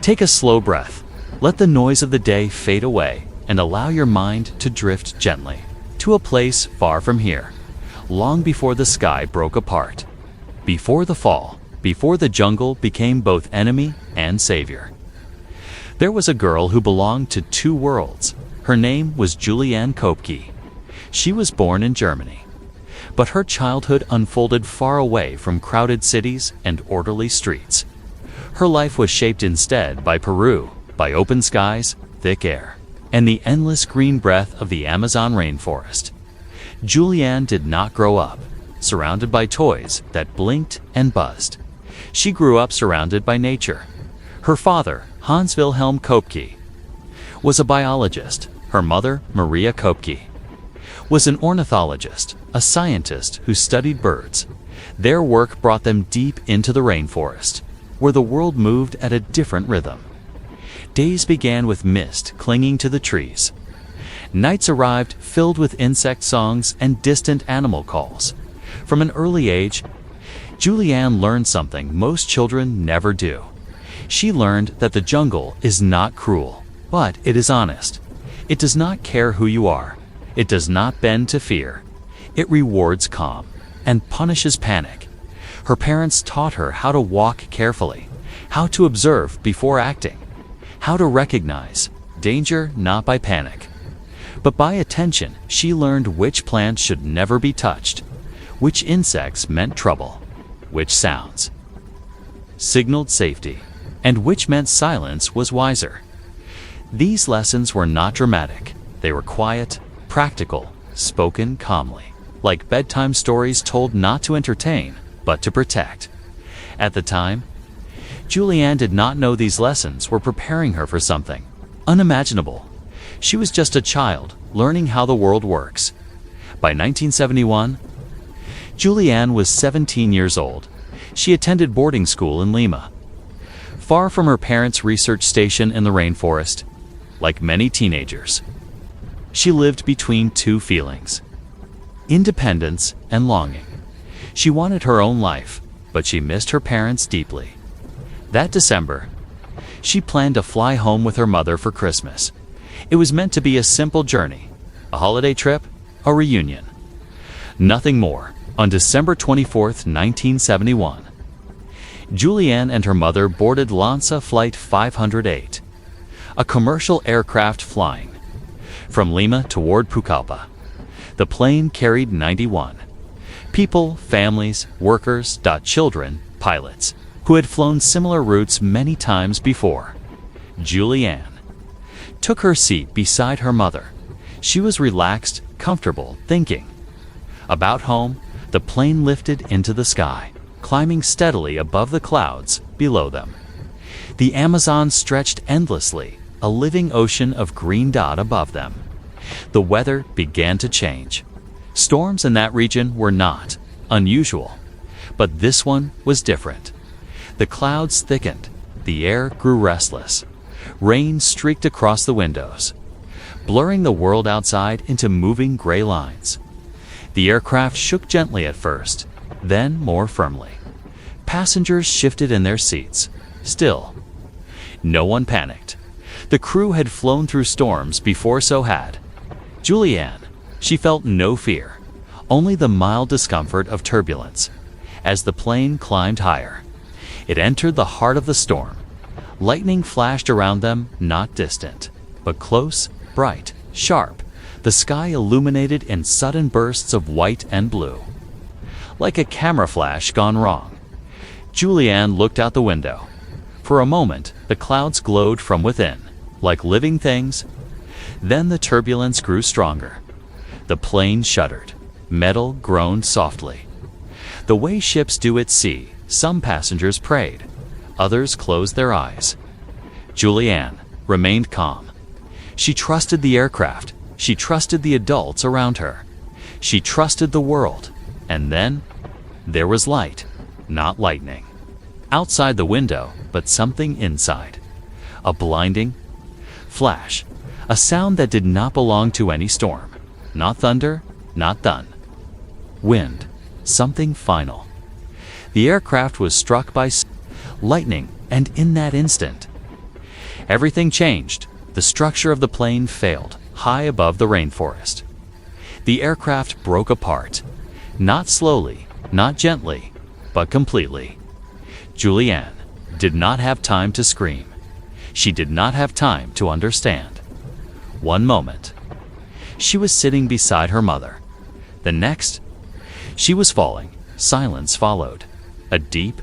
Take a slow breath. Let the noise of the day fade away and allow your mind to drift gently to a place far from here, long before the sky broke apart, before the fall, before the jungle became both enemy and savior. There was a girl who belonged to two worlds. Her name was Julianne Kopke. She was born in Germany, but her childhood unfolded far away from crowded cities and orderly streets. Her life was shaped instead by Peru, by open skies, thick air, and the endless green breath of the Amazon rainforest. Julianne did not grow up surrounded by toys that blinked and buzzed. She grew up surrounded by nature. Her father, Hans Wilhelm Kopke, was a biologist. Her mother, Maria Kopke, was an ornithologist, a scientist who studied birds. Their work brought them deep into the rainforest, where the world moved at a different rhythm. Days began with mist clinging to the trees. Nights arrived filled with insect songs and distant animal calls. From an early age, Julianne learned something most children never do. She learned that the jungle is not cruel, but it is honest. It does not care who you are. It does not bend to fear. It rewards calm and punishes panic. Her parents taught her how to walk carefully, how to observe before acting, how to recognize danger not by panic, but by attention. She learned which plants should never be touched, which insects meant trouble, which sounds signaled safety, and which meant silence was wiser. These lessons were not dramatic. They were quiet, practical, spoken calmly, like bedtime stories told not to entertain, but to protect. At the time, Julianne did not know these lessons were preparing her for something unimaginable. She was just a child, learning how the world works. By 1971, Julianne was 17 years old. She attended boarding school in Lima, far from her parents' research station in the rainforest. Like many teenagers, she lived between two feelings: independence and longing. She wanted her own life, but she missed her parents deeply. That December, she planned to fly home with her mother for Christmas. It was meant to be a simple journey, a holiday trip, a reunion. Nothing more. On December 24th, 1971, Julianne and her mother boarded Lanza Flight 508, a commercial aircraft flying from Lima toward Pucallpa. The plane carried 91 people, families, workers, children, pilots, who had flown similar routes many times before. Julianne took her seat beside her mother. She was relaxed, comfortable, thinking about home. The plane lifted into the sky, climbing steadily above the clouds below them. The Amazon stretched endlessly, a living ocean of green dot above them. The weather began to change. Storms in that region were not unusual, but this one was different. The clouds thickened, the air grew restless. Rain streaked across the windows, blurring the world outside into moving gray lines. The aircraft shook gently at first, then more firmly. Passengers shifted in their seats. Still, no one panicked. The crew had flown through storms before, so had Julianne. She felt no fear, only the mild discomfort of turbulence. As the plane climbed higher, it entered the heart of the storm. Lightning flashed around them, not distant, but close, bright, sharp. The sky illuminated in sudden bursts of white and blue, like a camera flash gone wrong. Julianne looked out the window. For a moment, the clouds glowed from within, like living things. Then the turbulence grew stronger. The plane shuddered. Metal groaned softly. The way ships do at sea, some passengers prayed. Others closed their eyes. Julianne remained calm. She trusted the aircraft. She trusted the adults around her. She trusted the world. And then there was light, not lightning. Outside the window, but something inside. A blinding flash. A sound that did not belong to any storm. Not thunder, not thun. Wind. Something final. The aircraft was struck by lightning, and in that instant, Everything changed. The structure of the plane failed, high above the rainforest. The aircraft broke apart. Not slowly, not gently, but completely. Julianne did not have time to scream. She did not have time to understand. One moment, she was sitting beside her mother. The next, she was falling. Silence followed. A deep,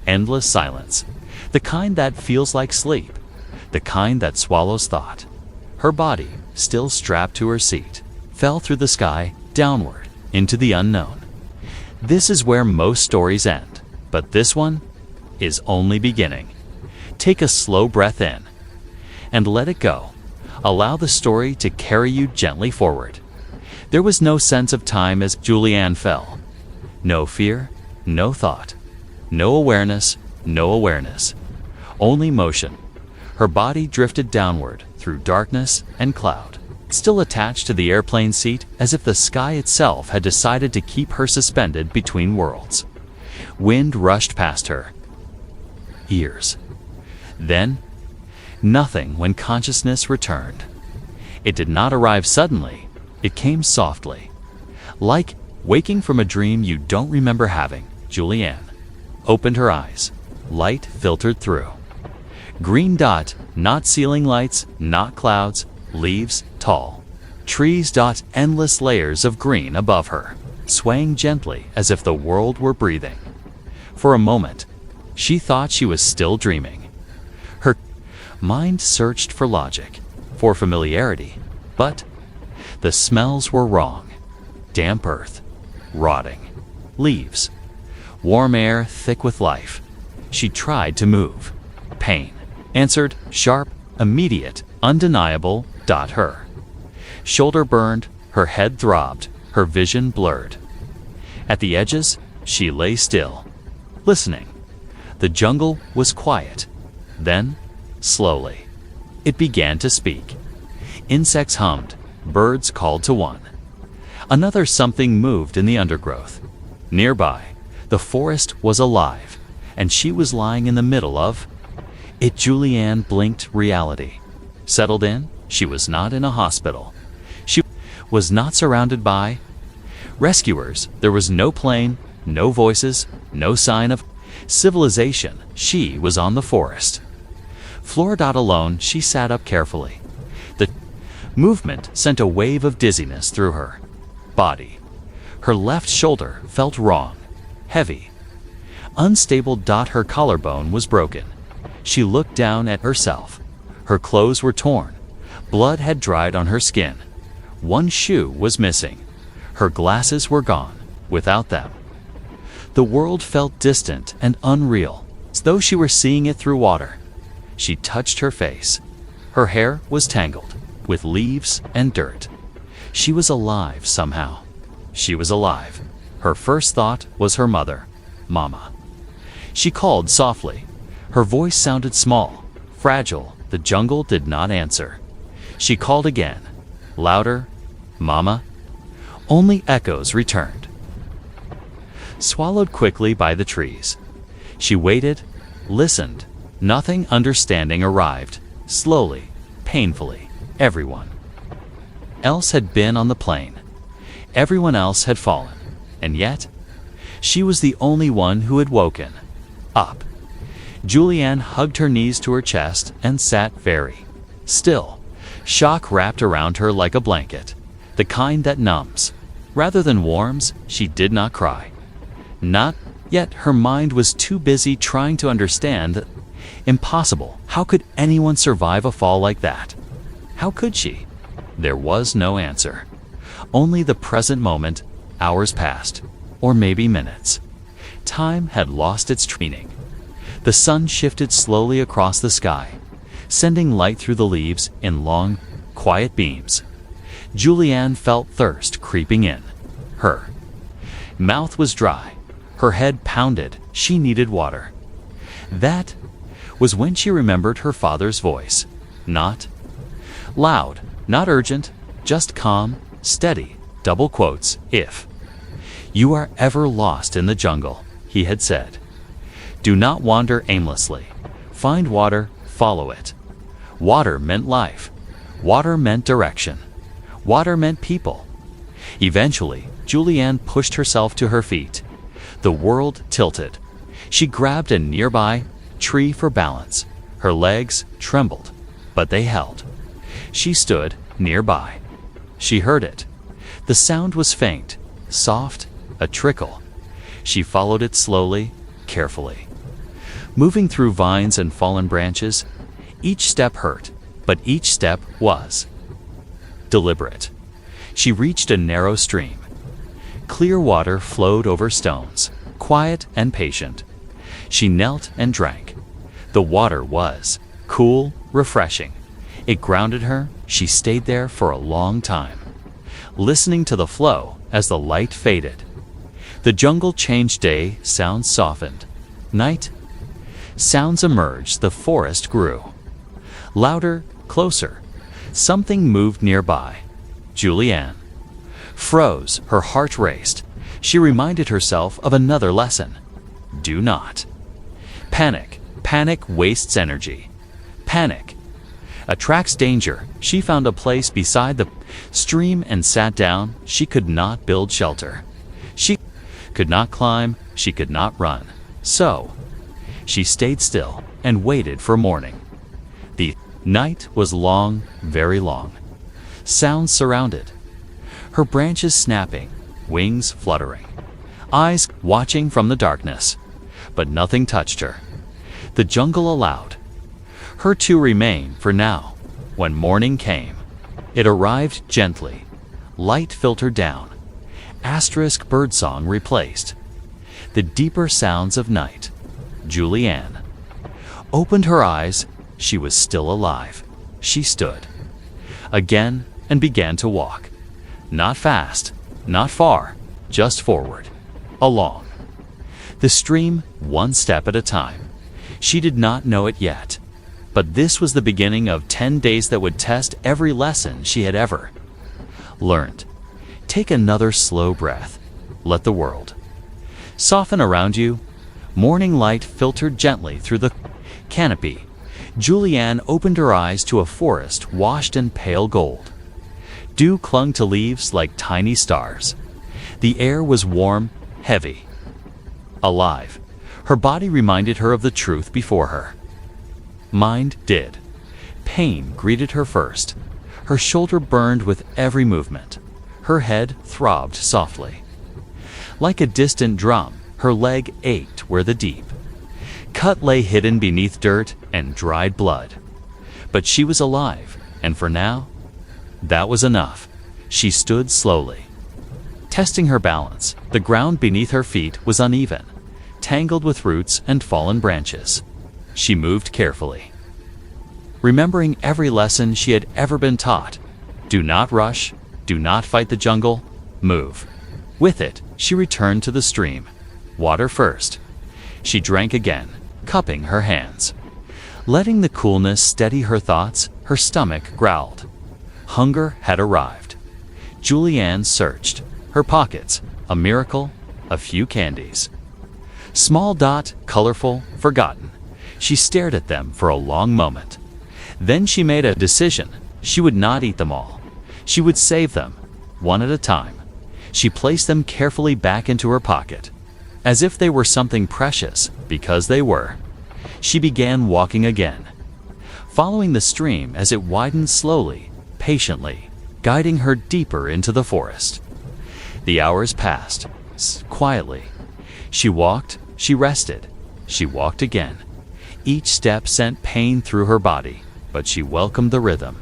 endless silence. The kind that feels like sleep. The kind that swallows thought. Her body, still strapped to her seat, fell through the sky, downward, into the unknown. This is where most stories end, but this one is only beginning. Take a slow breath in and let it go. Allow the story to carry you gently forward. There was no sense of time as Julianne fell. No fear, no thought, no awareness, no awareness. Only motion. Her body drifted downward through darkness and cloud, still attached to the airplane seat as if the sky itself had decided to keep her suspended between worlds. Wind rushed past her ears. Then, nothing when consciousness returned. It did not arrive suddenly. It came softly. Like waking from a dream you don't remember having, Julianne opened her eyes. Light filtered through. Green dot, not ceiling lights, not clouds, leaves, tall. Trees dot, endless layers of green above her, swaying gently as if the world were breathing. For a moment, she thought she was still dreaming. Her mind searched for logic, for familiarity, but the smells were wrong. Damp earth, rotting, leaves, warm air thick with life. She tried to move. Pain answered, sharp, immediate, undeniable, her. Shoulder burned, her head throbbed, her vision blurred. At the edges, she lay still, listening. The jungle was quiet. Then, slowly, it began to speak. Insects hummed, birds called to one. Another something moved in the undergrowth. Nearby, the forest was alive, and she was lying in the middle of it. Julianne blinked reality. Settled in, she was not in a hospital. She was not surrounded by rescuers. There was no plane, no voices, no sign of civilization. She was on the forest. Floor dot alone, she sat up carefully. The movement sent a wave of dizziness through her body. Her left shoulder felt wrong, heavy, unstable. Her collarbone was broken. She looked down at herself. Her clothes were torn. Blood had dried on her skin. One shoe was missing. Her glasses were gone. Without them, the world felt distant and unreal, as though she were seeing it through water. She touched her face. Her hair was tangled with leaves and dirt. She was alive somehow. She was alive. Her first thought was her mother, Mama. She called softly. Her voice sounded small, fragile. The jungle did not answer. She called again, louder, Mama. Only echoes returned, swallowed quickly by the trees. She waited, listened. Nothing. Understanding arrived, slowly, painfully. Everyone else had been on the plane. Everyone else had fallen. And yet, she was the only one who had woken up. Julianne hugged her knees to her chest and sat very still. Shock wrapped around her like a blanket, the kind that numbs rather than warms. She did not cry. Not yet. Her mind was too busy trying to understand that impossible. How could anyone survive a fall like that? How could she? There was no answer. Only the present moment. Hours passed, or maybe minutes. Time had lost its meaning. The sun shifted slowly across the sky, sending light through the leaves in long, quiet beams. Julianne felt thirst creeping in. Her mouth was dry. Her head pounded. She needed water. That was when she remembered her father's voice. Not loud, not urgent, just calm, steady. Double quotes. If you are ever lost in the jungle, he had said, do not wander aimlessly. Find water, follow it. Water meant life. Water meant direction. Water meant people. Eventually, Julianne pushed herself to her feet. The world tilted. She grabbed a nearby tree for balance. Her legs trembled, but they held. She stood nearby. She heard it. The sound was faint, soft, a trickle. She followed it slowly, carefully. Moving through vines and fallen branches, each step hurt, but each step was deliberate. She reached a narrow stream. Clear water flowed over stones, quiet and patient. She knelt and drank. The water was cool, refreshing. It grounded her. She stayed there for a long time, listening to the flow as the light faded. The jungle changed. Day sounds softened. Night sounds emerged. The forest grew. Louder, closer. Something moved nearby. Julianne froze. Her heart raced. She reminded herself of another lesson. Do not panic. Panic wastes energy. Panic attracts danger. She found a place beside the stream and sat down. She could not build shelter. She could not climb. She could not run. So she stayed still and waited for morning. The night was long, very long. Sounds surrounded. Her branches snapping, wings fluttering, eyes watching from the darkness. But nothing touched her. The jungle allowed her to remain for now. When morning came, it arrived gently. Light filtered down. Asterisk birdsong replaced the deeper sounds of night. Julianne opened her eyes. She was still alive. She stood again and began to walk. Not fast, not far, just forward, along the stream, one step at a time. She did not know it yet, but this was the beginning of 10 days that would test every lesson she had ever learned. Take another slow breath. Let the world soften around you. Morning light filtered gently through the canopy. Julianne opened her eyes to a forest washed in pale gold. Dew clung to leaves like tiny stars. The air was warm, heavy, alive. Her body reminded her of the truth before her. Mind did. Pain greeted her first. Her shoulder burned with every movement. Her head throbbed softly. Like a distant drum, her leg ached where the deep cut lay hidden beneath dirt and dried blood. But she was alive, and for now, that was enough. She stood slowly, testing her balance. The ground beneath her feet was uneven, tangled with roots and fallen branches. She moved carefully, remembering every lesson she had ever been taught. Do not rush, do not fight the jungle, move. With it, she returned to the stream. Water first. She drank again, cupping her hands. Letting the coolness steady her thoughts, her stomach growled. Hunger had arrived. Julianne searched her pockets, a miracle, a few candies. Small dot, colorful, forgotten. She stared at them for a long moment. Then she made a decision. She would not eat them all. She would save them, one at a time. She placed them carefully back into her pocket, as if they were something precious, because they were. She began walking again, following the stream as it widened slowly, patiently, guiding her deeper into the forest. The hours passed, quietly. She walked, she rested, she walked again. Each step sent pain through her body, but she welcomed the rhythm.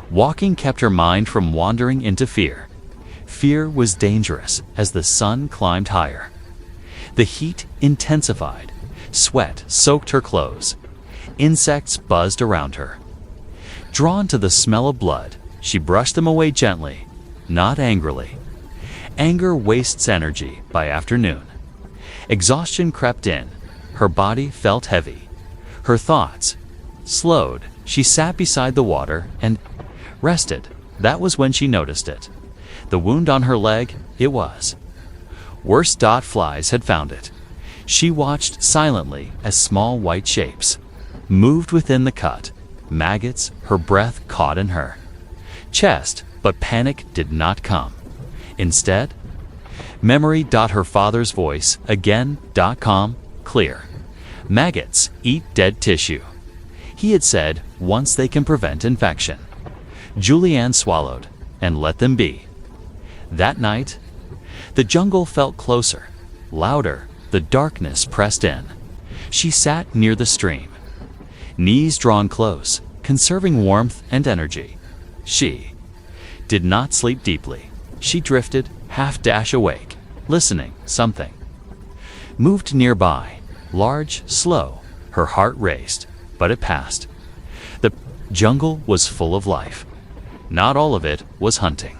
Walking kept her mind from wandering into fear. Fear was dangerous as the sun climbed higher. The heat intensified. Sweat soaked her clothes. Insects buzzed around her. Drawn to the smell of blood, she brushed them away gently, not angrily. Anger wastes energy by afternoon. Exhaustion crept in. Her body felt heavy. Her thoughts slowed. She sat beside the water and rested. That was when she noticed it. The wound on her leg, it was worse. Flies had found it. She watched silently as small white shapes moved within the cut. maggots, her breath caught in her chest, but panic did not come. Instead, memory. Her father's voice again. Calm, clear. Maggots eat dead tissue. He had said once they can prevent infection. Julianne swallowed and let them be. That night, the jungle felt closer, louder. The darkness pressed in. She sat near the stream, knees drawn close, conserving warmth and energy. She did not sleep deeply. She drifted, half awake, listening. Something moved nearby, large, slow. Her heart raced, but it passed. The jungle was full of life. Not all of it was hunting.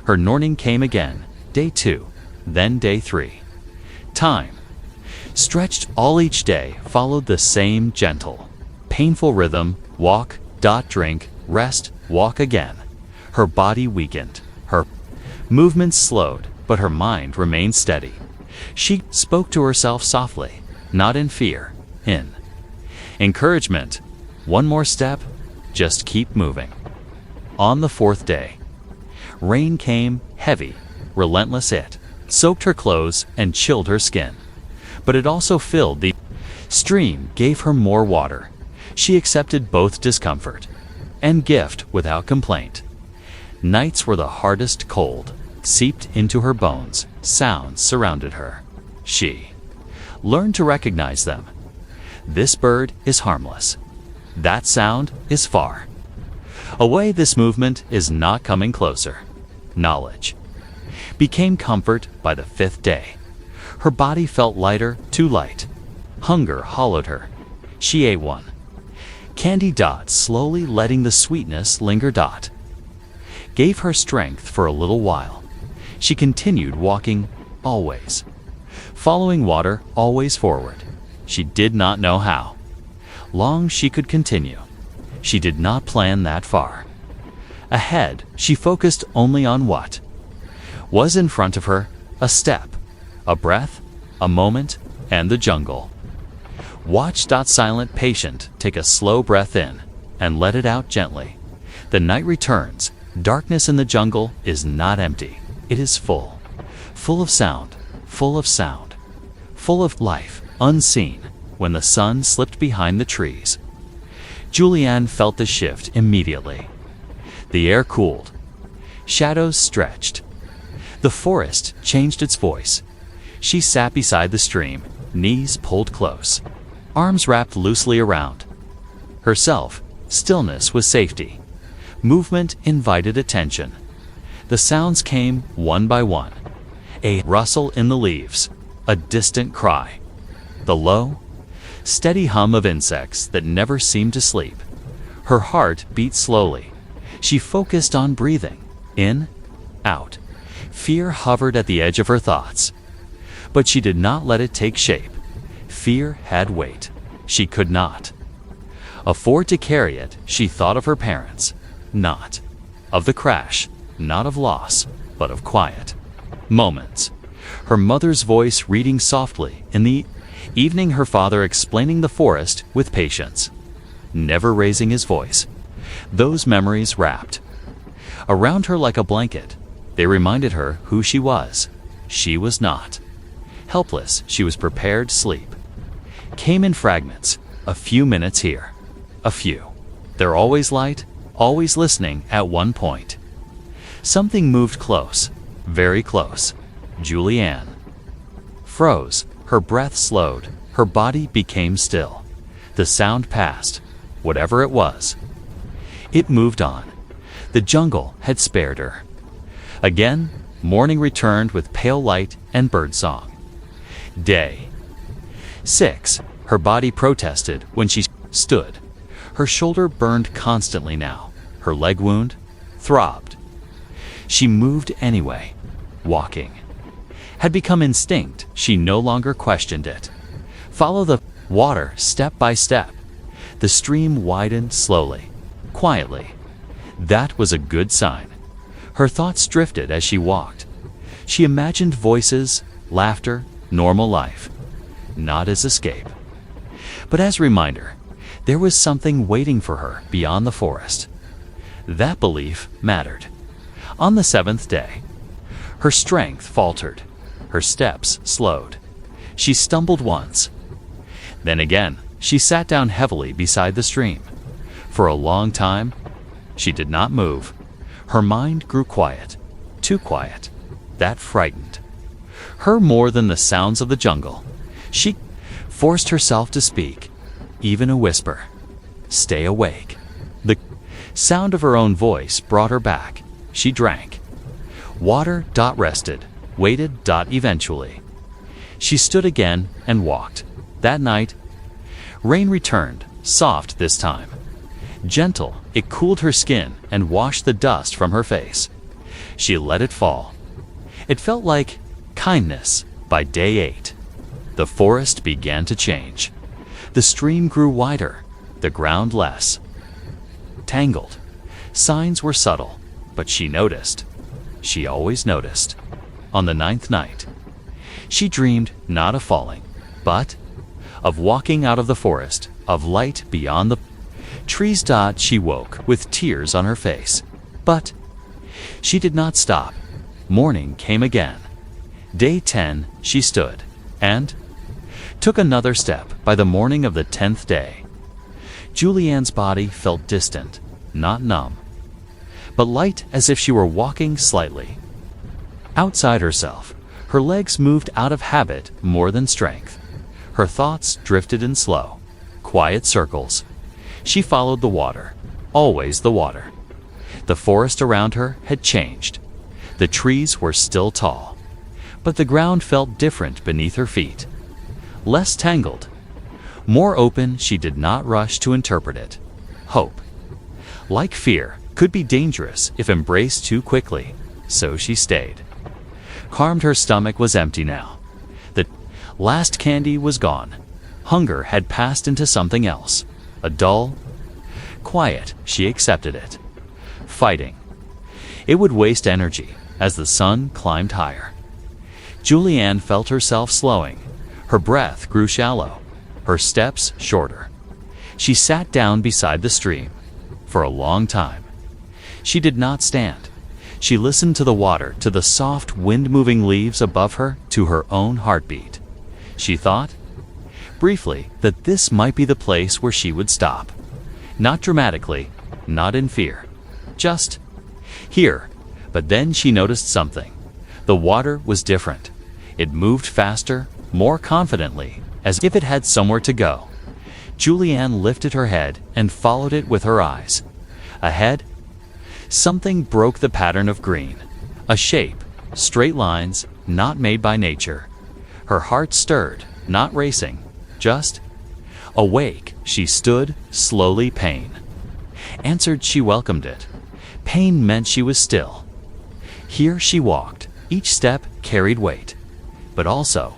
Her morning came again, day 2, then day 3. Time stretched all. Each day followed the same gentle, painful rhythm. Walk, drink, rest, walk again. Her body weakened. Her movements slowed, but her mind remained steady. She spoke to herself softly, not in fear, in encouragement. One more step, just keep moving. On the 4th day, rain came, heavy, relentless. It soaked her clothes and chilled her skin. But it also filled the stream, gave her more water. She accepted both discomfort and gift without complaint. Nights were the hardest. Cold seeped into her bones. Sounds surrounded her. She learned to recognize them. This bird is harmless. That sound is far away. This movement is not coming closer. Knowledge became comfort. By the 5th day, her body felt lighter, too light. Hunger hollowed her. She ate one candy. Slowly letting the sweetness linger. Gave her strength for a little while. She continued walking, always following water, always forward. She did not know how long she could continue. She did not plan that far ahead. She focused only on what was in front of her. A step, a breath, a moment, and the jungle. Watch. Silent, patient. Take a slow breath in and let it out gently. The night returns. Darkness in the jungle is not empty. It is full of sound, full of life, unseen. When the sun slipped behind the trees, Julianne felt the shift immediately. The air cooled. Shadows stretched. The forest changed its voice. She sat beside the stream, knees pulled close, arms wrapped loosely around herself. Stillness was safety. Movement invited attention. The sounds came one by one. A rustle in the leaves, a distant cry, the low, steady hum of insects that never seemed to sleep. Her heart beat slowly. She focused on breathing, in, out. Fear hovered at the edge of her thoughts, but she did not let it take shape. Fear had weight. She could not afford to carry it. She thought of her parents, not of the crash, not of loss, but of quiet moments. Her mother's voice reading softly in the evening, her father explaining the forest with patience, never raising his voice. Those memories wrapped around her like a blanket. They reminded her who she was. She was not helpless. She was prepared. Sleep came in fragments. A few minutes here, a few. They're always light, always listening. At one point, something moved close, very close. Julianne froze. Her breath slowed. Her body became still. The sound passed. Whatever it was, it moved on. The jungle had spared her. Again, morning returned with pale light and birdsong. Day 6. Her body protested when she stood. Her shoulder burned constantly now. Her leg wound throbbed. She moved anyway. Walking had become instinct. She no longer questioned it. Follow the water step by step. The stream widened slowly, quietly. That was a good sign. Her thoughts drifted as she walked. She imagined voices, laughter, normal life, not as escape, but as reminder. There was something waiting for her beyond the forest. That belief mattered. On the seventh day, her strength faltered. Her steps slowed. She stumbled once. Then again, she sat down heavily beside the stream. For a long time, she did not move. Her mind grew quiet, too quiet. That frightened her more than the sounds of the jungle. She forced herself to speak, even a whisper. Stay awake. The sound of her own voice brought her back. She drank. Water. Rested. Waited. Eventually. She stood again and walked. That night, rain returned, soft this time. Gentle, it cooled her skin and washed the dust from her face. She let it fall. It felt like kindness. By day 8, the forest began to change. The stream grew wider, the ground less tangled. Signs were subtle, but she noticed. She always noticed. On the 9th night, she dreamed not of falling, but of walking out of the forest, of light beyond the trees. She woke with tears on her face. But she did not stop. Morning came again. Day 10, she stood and took another step. By the morning of the 10th day, Julianne's body felt distant, not numb, but light, as if she were walking slightly outside herself. Her legs moved out of habit more than strength. Her thoughts drifted in slow, quiet circles. She followed the water, always the water. The forest around her had changed. The trees were still tall, but the ground felt different beneath her feet. Less tangled, more open. She did not rush to interpret it. Hope, like fear, could be dangerous if embraced too quickly, so she stayed. Calmed. Her stomach was empty now. The last candy was gone. Hunger had passed into something else. A dull quiet. She accepted it. Fighting, it would waste energy. As the sun climbed higher, Julianne felt herself slowing. Her breath grew shallow, her steps shorter. She sat down beside the stream. For a long time, she did not stand. She listened to the water, to the soft wind-moving leaves above her, to her own heartbeat. She thought, briefly, that this might be the place where she would stop. Not dramatically, not in fear, just here. But then she noticed something. The water was different. It moved faster, more confidently, as if it had somewhere to go. Julianne lifted her head and followed it with her eyes. Ahead, something broke the pattern of green. A shape, straight lines, not made by nature. Her heart stirred, not racing, just awake. She stood, slowly. Pain answered. She welcomed it. Pain meant she was still. Here she walked. Each step carried weight, but also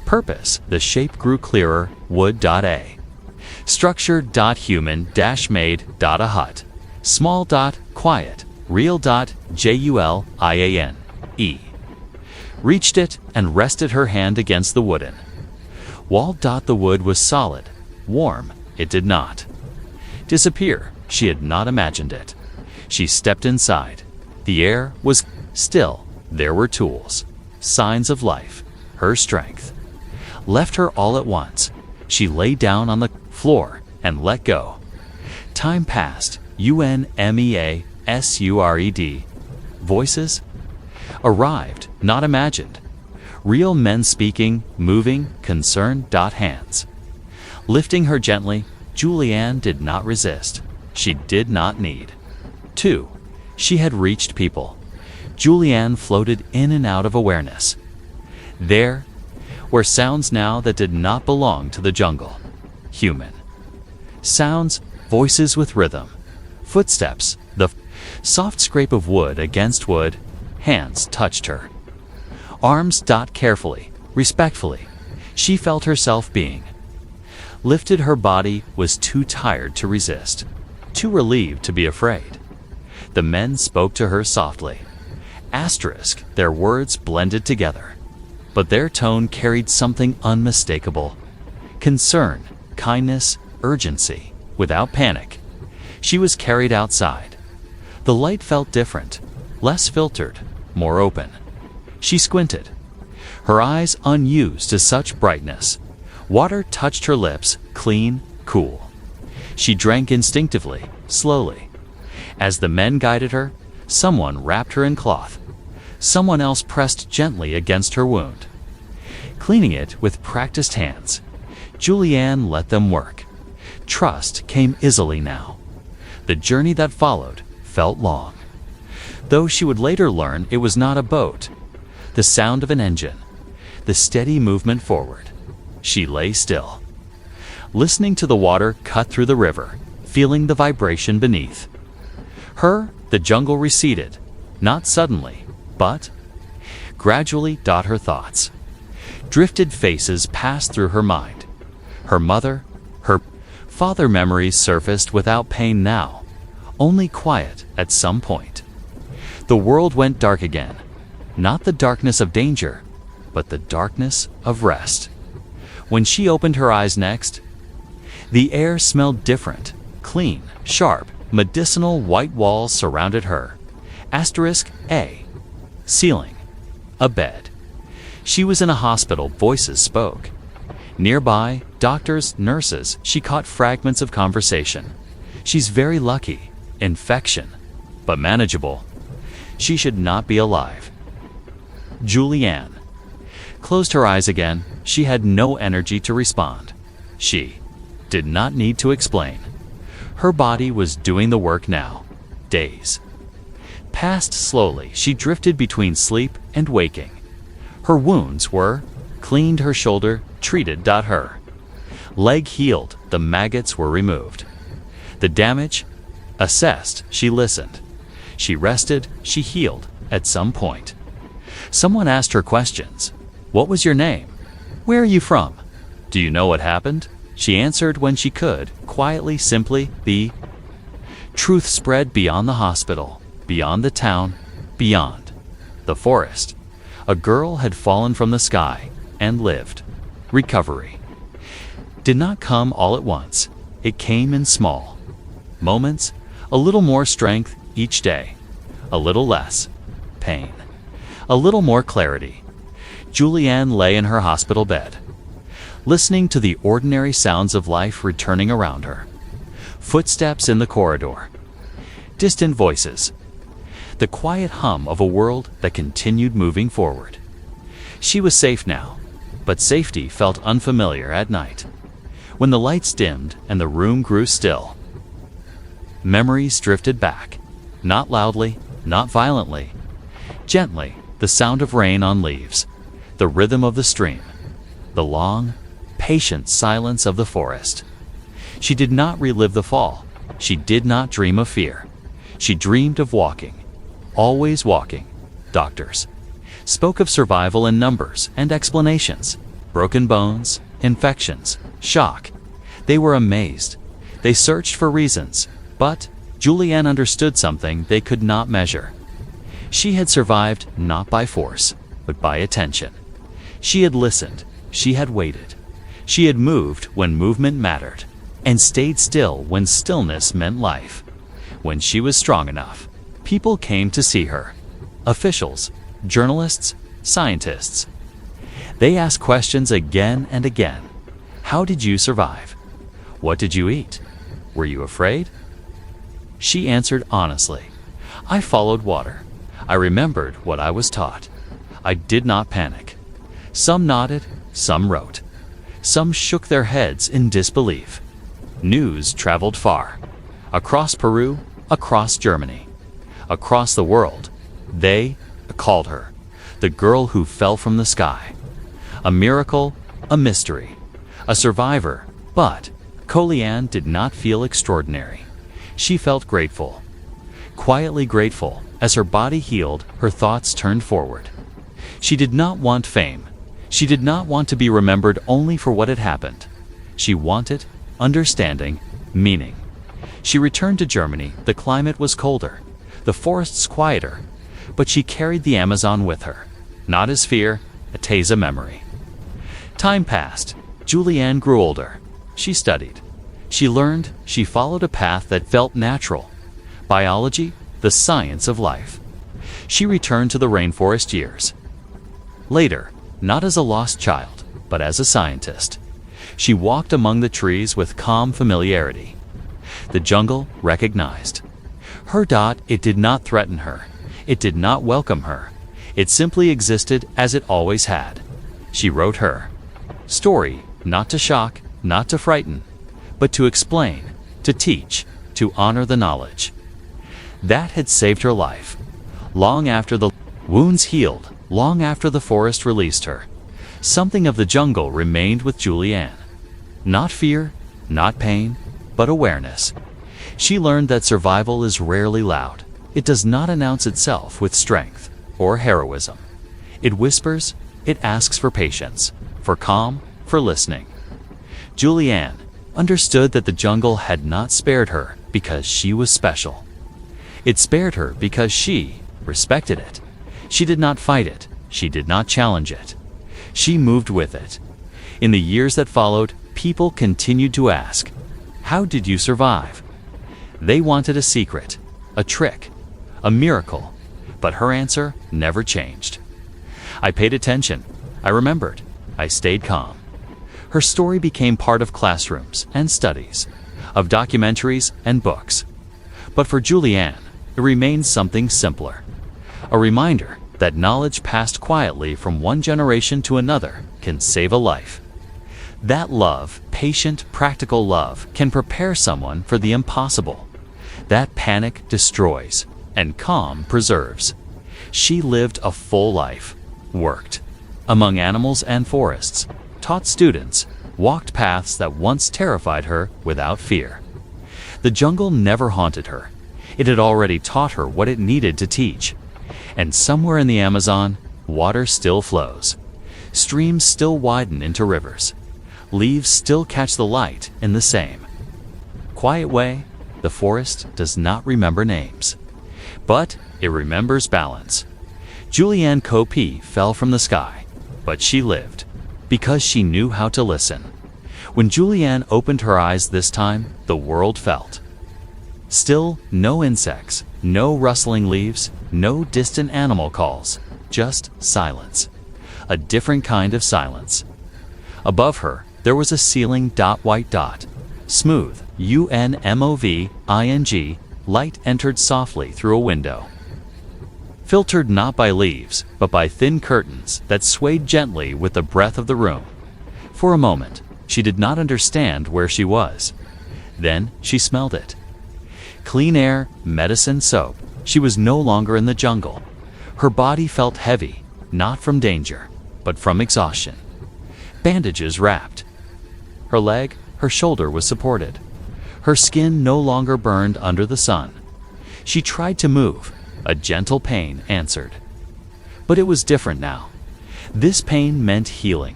purpose. The shape grew clearer. Wood. A structure. Human. Made. A hut. Small. Quiet. Real. Juliane. Reached it and rested her hand against the wooden wall. The wood was solid, warm. It did not disappear. She had not imagined it. She stepped inside. The air was still. There were tools, signs of life. Her strength left her all at once. She lay down on the floor and let go. Time passed. UNMEASURED. Voices arrived, not imagined. Real men speaking, moving, concerned. Hands lifting her gently. Julianne did not resist. She did not need to. She had reached people. Julianne floated in and out of awareness. There were sounds now that did not belong to the jungle. Human sounds, voices with rhythm, footsteps, the soft scrape of wood against wood. Hands touched her arms. Carefully, respectfully, she felt herself being lifted. Her body was too tired to resist, too relieved to be afraid. The men spoke to her softly. Their words blended together, but their tone carried something unmistakable. Concern, kindness, urgency, without panic. She was carried outside. The light felt different, less filtered, more open. She squinted, her eyes unused to such brightness. Water touched her lips, clean, cool. She drank instinctively, slowly. As the men guided her, someone wrapped her in cloth. Someone else pressed gently against her wound. Cleaning it with practiced hands, Julianne let them work. Trust came easily now. The journey that followed felt long. Though she would later learn it was not a boat. The sound of an engine, the steady movement forward. She lay still, listening to the water cut through the river, feeling the vibration beneath. The jungle receded, not suddenly, but gradually. Her thoughts. Drifted faces passed through her mind. Her mother, her father memories surfaced without pain now, only quiet at some point. The world went dark again, not the darkness of danger, but the darkness of rest. When she opened her eyes next, the air smelled different, clean, sharp, medicinal. White walls surrounded her. *A. Ceiling. A bed. She was in a hospital. Voices spoke. Nearby, doctors, nurses. She caught fragments of conversation. She's very lucky. Infection. But manageable. She should not be alive. Julianne closed her eyes again. She had no energy to respond. She did not need to explain. Her body was doing the work now. Days passed slowly. She drifted between sleep and waking. Her wounds were cleaned, her shoulder treated. Her leg healed. The maggots were removed. The damage assessed. She listened. She rested. She healed. At some point, someone asked her questions. What was your name? Where are you from? Do you know what happened? She answered when she could, quietly, simply. The truth spread beyond the hospital, beyond the town, beyond the forest. A girl had fallen from the sky and lived. Recovery did not come all at once. It came in small moments, a little more strength each day, a little less pain, a little more clarity. Julianne lay in her hospital bed, listening to the ordinary sounds of life returning around her. Footsteps in the corridor, distant voices, the quiet hum of a world that continued moving forward. She was safe now, but safety felt unfamiliar at night. When the lights dimmed and the room grew still, memories drifted back, not loudly, not violently, gently. The sound of rain on leaves, the rhythm of the stream, the long, patient silence of the forest. She did not relive the fall. She did not dream of fear. She dreamed of walking, always walking. Doctors spoke of survival in numbers and explanations. Broken bones, infections, shock. They were amazed. They searched for reasons, but Julianne understood something they could not measure. She had survived not by force, but by attention. She had listened. She had waited. She had moved when movement mattered, and stayed still when stillness meant life. When she was strong enough, people came to see her. Officials, journalists, scientists. They asked questions again and again. How did you survive? What did you eat? Were you afraid? She answered honestly. I followed water. I remembered what I was taught. I did not panic. Some nodded, some wrote. Some shook their heads in disbelief. News traveled far. Across Peru, across Germany, across the world. They called her the girl who fell from the sky. A miracle, a mystery, a survivor. But Julianne did not feel extraordinary. She felt grateful, quietly grateful. As her body healed, her thoughts turned forward. She did not want fame. She did not want to be remembered only for what had happened. She wanted understanding, meaning. She returned to Germany. The climate was colder, the forests quieter, but she carried the Amazon with her, not as fear, as a memory. Time passed. Julianne grew older. She studied. She learned, she followed a path that felt natural. Biology, the science of life. She returned to the rainforest years later, not as a lost child, but as a scientist. She walked among the trees with calm familiarity. The jungle recognized her. It did not threaten her. It did not welcome her. It simply existed as it always had. She wrote her story, not to shock, not to frighten, but to explain, to teach, to honor the knowledge. That had saved her life. Long after the wounds healed, long after the forest released her, something of the jungle remained with Julianne. Not fear, not pain, but awareness. She learned that survival is rarely loud. It does not announce itself with strength or heroism. It whispers, it asks for patience, for calm, for listening. Julianne understood that the jungle had not spared her because she was special. It spared her because she respected it. She did not fight it. She did not challenge it. She moved with it. In the years that followed, people continued to ask, "How did you survive?" They wanted a secret, a trick, a miracle, but her answer never changed. I paid attention. I remembered. I stayed calm. Her story became part of classrooms and studies, of documentaries and books. But for Julianne, it remained something simpler. A reminder that knowledge passed quietly from one generation to another can save a life. That love, patient, practical love, can prepare someone for the impossible. That panic destroys, and calm preserves. She lived a full life, worked among animals and forests, taught students, walked paths that once terrified her without fear. The jungle never haunted her. It had already taught her what it needed to teach. And somewhere in the Amazon, water still flows. Streams still widen into rivers. Leaves still catch the light in the same quiet way. The forest does not remember names, but it remembers balance. Julianne Cope fell from the sky, but she lived because she knew how to listen. When Julianne opened her eyes this time, the world felt still. No insects, no rustling leaves, no distant animal calls, just silence. A different kind of silence. Above her, there was a ceiling. White dot. Smooth, UNMOVING, light entered softly through a window. Filtered not by leaves, but by thin curtains that swayed gently with the breath of the room. For a moment, she did not understand where she was. Then she smelled it. Clean air, medicine, soap. She was no longer in the jungle. Her body felt heavy, not from danger, but from exhaustion. Bandages wrapped. Her leg, her shoulder was supported. Her skin no longer burned under the sun. She tried to move. A gentle pain answered. But it was different now. This pain meant healing.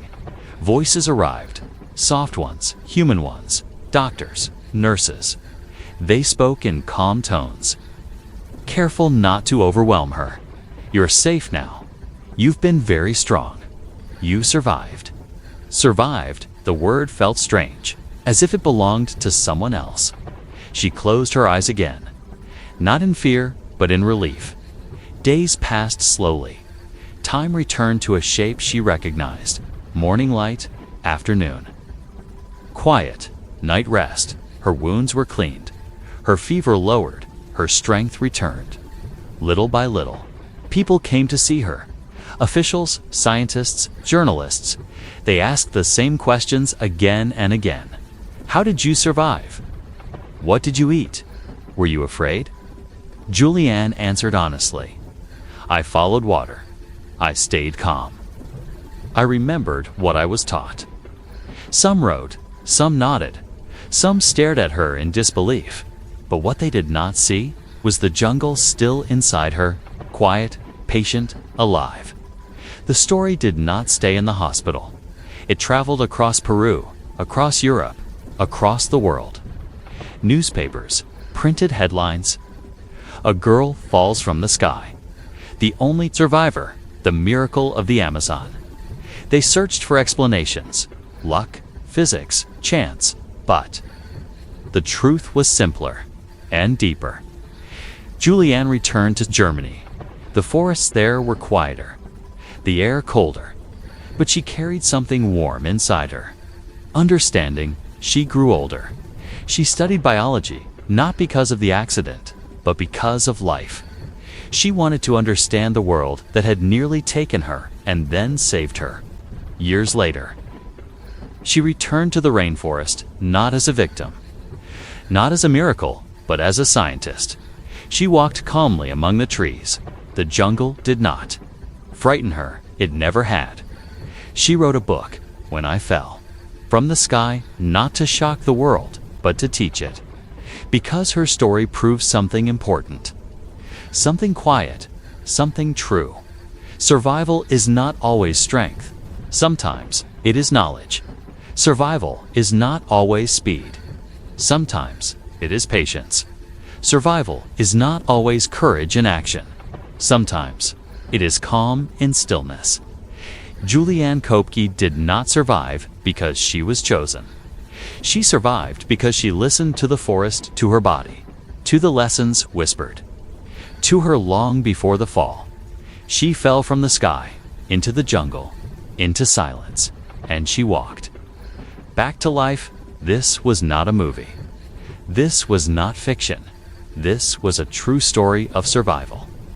Voices arrived. Soft ones, human ones, doctors, nurses. They spoke in calm tones. Careful not to overwhelm her. You're safe now. You've been very strong. You survived. Survived, the word felt strange, as if it belonged to someone else. She closed her eyes again. Not in fear, but in relief. Days passed slowly. Time returned to a shape she recognized. Morning light, afternoon. Quiet, night rest. Her wounds were cleaned. Her fever lowered. Her strength returned. Little by little, people came to see her. Officials, scientists, journalists. They asked the same questions again and again. How did you survive? What did you eat? Were you afraid? Julianne answered honestly. I followed water. I stayed calm. I remembered what I was taught. Some wrote, some nodded, some stared at her in disbelief. But what they did not see was the jungle still inside her, quiet, patient, alive. The story did not stay in the hospital. It traveled across Peru, across Europe, across the world. Newspapers, printed headlines. A girl falls from the sky. The only survivor, the miracle of the Amazon. They searched for explanations. Luck, physics, chance, but the truth was simpler and deeper. Julianne returned to Germany. The forests there were quieter, the air colder, but she carried something warm inside her. Understanding, she grew older. She studied biology, not because of the accident, but because of life. She wanted to understand the world that had nearly taken her and then saved her. Years later, she returned to the rainforest, not as a victim, not as a miracle, but as a scientist. She walked calmly among the trees. The jungle did not frighten her. It never had. She wrote a book, When I Fell, from the sky, not to shock the world, but to teach it. Because her story proves something important, something quiet, something true. Survival is not always strength. Sometimes it is knowledge. Survival is not always speed. Sometimes it is patience. Survival is not always courage in action. Sometimes it is calm in stillness. Julianne Koepke did not survive because she was chosen. She survived because she listened to the forest, to her body, to the lessons whispered to her long before the fall. She fell from the sky, into the jungle, into silence, and she walked back to life. This was not a movie. This was not fiction. This was a true story of survival.